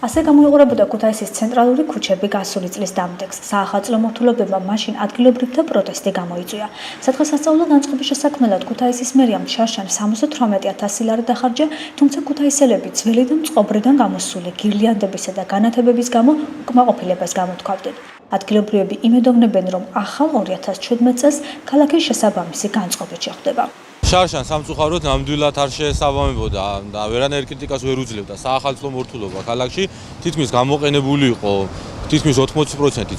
ასე გამოიყურებოდა ქუთაისის ცენტრალური ქუჩები გასული წლის დამდეგს. საახალწლო მორთულობებმა მაშინ ადგილობრივთა პროტესტი გამოიწვია. სადღესასწაულო განწყობის შესაქმნელად ქუთაისის მერიამ შარშან 78,000 ლარი დახარჯა, თუმცა ქუთაისელები ძველი და მწყობრიდან გამოსული გირლიანდებისა და განათებების გამო უკმაყოფილებას გამოთქვამდნენ. ადგილობრივები იმედოვნებენ, რომ ახალ 2017 წელს ქალაქის შესაბამისი განწყობით შეხვდება. შარშან სამწუხაროდ ნამდვილად არ შეესაბამებოდა და ვერანაირ კრიტიკას ვერ უძლებდა საახალწლო მორთულობა ქალაქში, თითქმის გამოყენებული იყო თითქმის 80%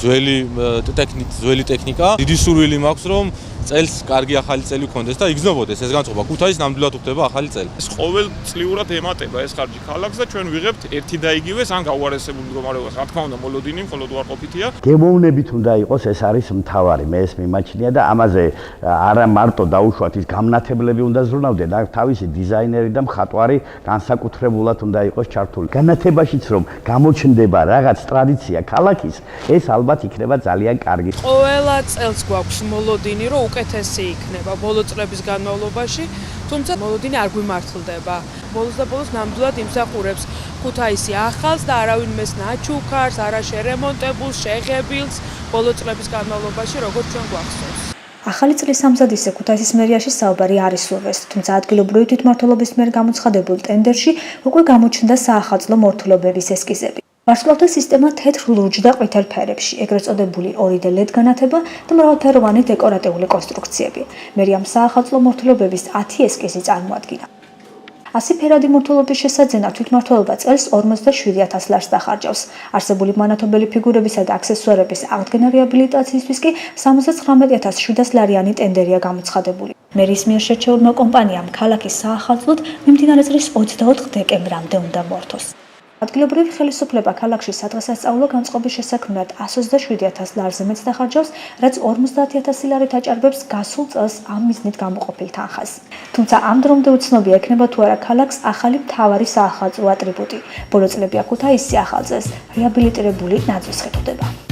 ძველი ტექნიკა. დიდი სურვილი მაქვს, რომ წელს კარგი ახალი წელი გქონდეს და იგრძნობოდეს ეს განწყობა. ქუთაისს ნამდვილად უხდება ახალი წელი. ეს ყოველწლიურად ემატება ეს ხარჯი ქალაქს და ჩვენ ვიღებთ ერთი და იგივეს ან გაუარესებულ მდგომარეობას. რა თქმა უნდა, მოლოდინი მხოლოდ უარყოფითია. გემოვნებით უნდა იყოს, ეს არის მთავარი, მე ეს მიმაჩნია და ამაზე არა მარტო დაუშვათ ის გამნათებლები უნდა ზრუნავდნენ, და თავისი დიზაინერი და მხატვარი განსაკუთრებულად უნდა იყოს ჩართული. განათებაშიც რომ გამოჩნდება რაღაც ტრადიცია ქალაქის, ეს ალბათ იქნება ძალიან კარგი. ყველა წელს გვაქვს მოლოდინი, რომ უკეთესი იქნება ბოლო წლების განმავლობაში, თუმცა მოლოდინი არ გვიმართლდება. ბოლოს და ბოლოს ნამდვილად იმსახურებს ქუთაისი ახალს და არავინ მეს ნაჩუქარს, არა შერემონტებულს, შეღებილს ბოლო წლების განმავლობაში, როგორც ჩვენ გვახსოვს. ახალი წლის ამზადისზე ქუთაისის მერიაში საუბარი არ ისურვეს, თუმცა ადგილობრივი თვითმმართველობის მიერ გამოცხადებულ ტენდერში უკვე გამოჩნდა საახალწლო მორთულობების ესკიზები. ვარსკვლავთა სისტემა თეთრ ლურჯ და ყვითელ ფერებში, ეგრეთ წოდებული 2D LED განათება და მრავალფეროვანი დეკორატიული კონსტრუქციები. მერიამ საახალწლო მორთულობების 10 ესკიზი წარმოადგინა. 100 ფერადი მორთულობის შესაძენად თვითმმართველობა წელს 47,000 ლარს დახარჯავს. არსებული მანათობელი ფიგურებისა და აქსესუარების აღდგენა რეაბილიტაციისთვის კი 79,700 ლარიანი ტენდერია გამოცხადებული. მერის მიერ შერჩეულმა კომპანიამ ქალაქის საახალწლოდ მიმდინარე წლის 24 დეკემბრამდე უნდა მორთოს. ადგილობრივი ხელისუფლება ქალაქში სადღესასწაულო განწყობის შესაქმნელად 127,000 ლარზე მეტს დახარჯავს, რაც 50,000 ლარით აჭარბებს გასულ წელს ამ მიზნით გამოყოფილ თანხას. თუმცა ამ დრომდე უცნობია ექნება თუ არა ქალაქს ახალი მთავარი საახალწლო ატრიბუტი. ბოლო წლებია ქუთაისი ახალ წელს რეაბილიტირებული ნაძვის ხდება.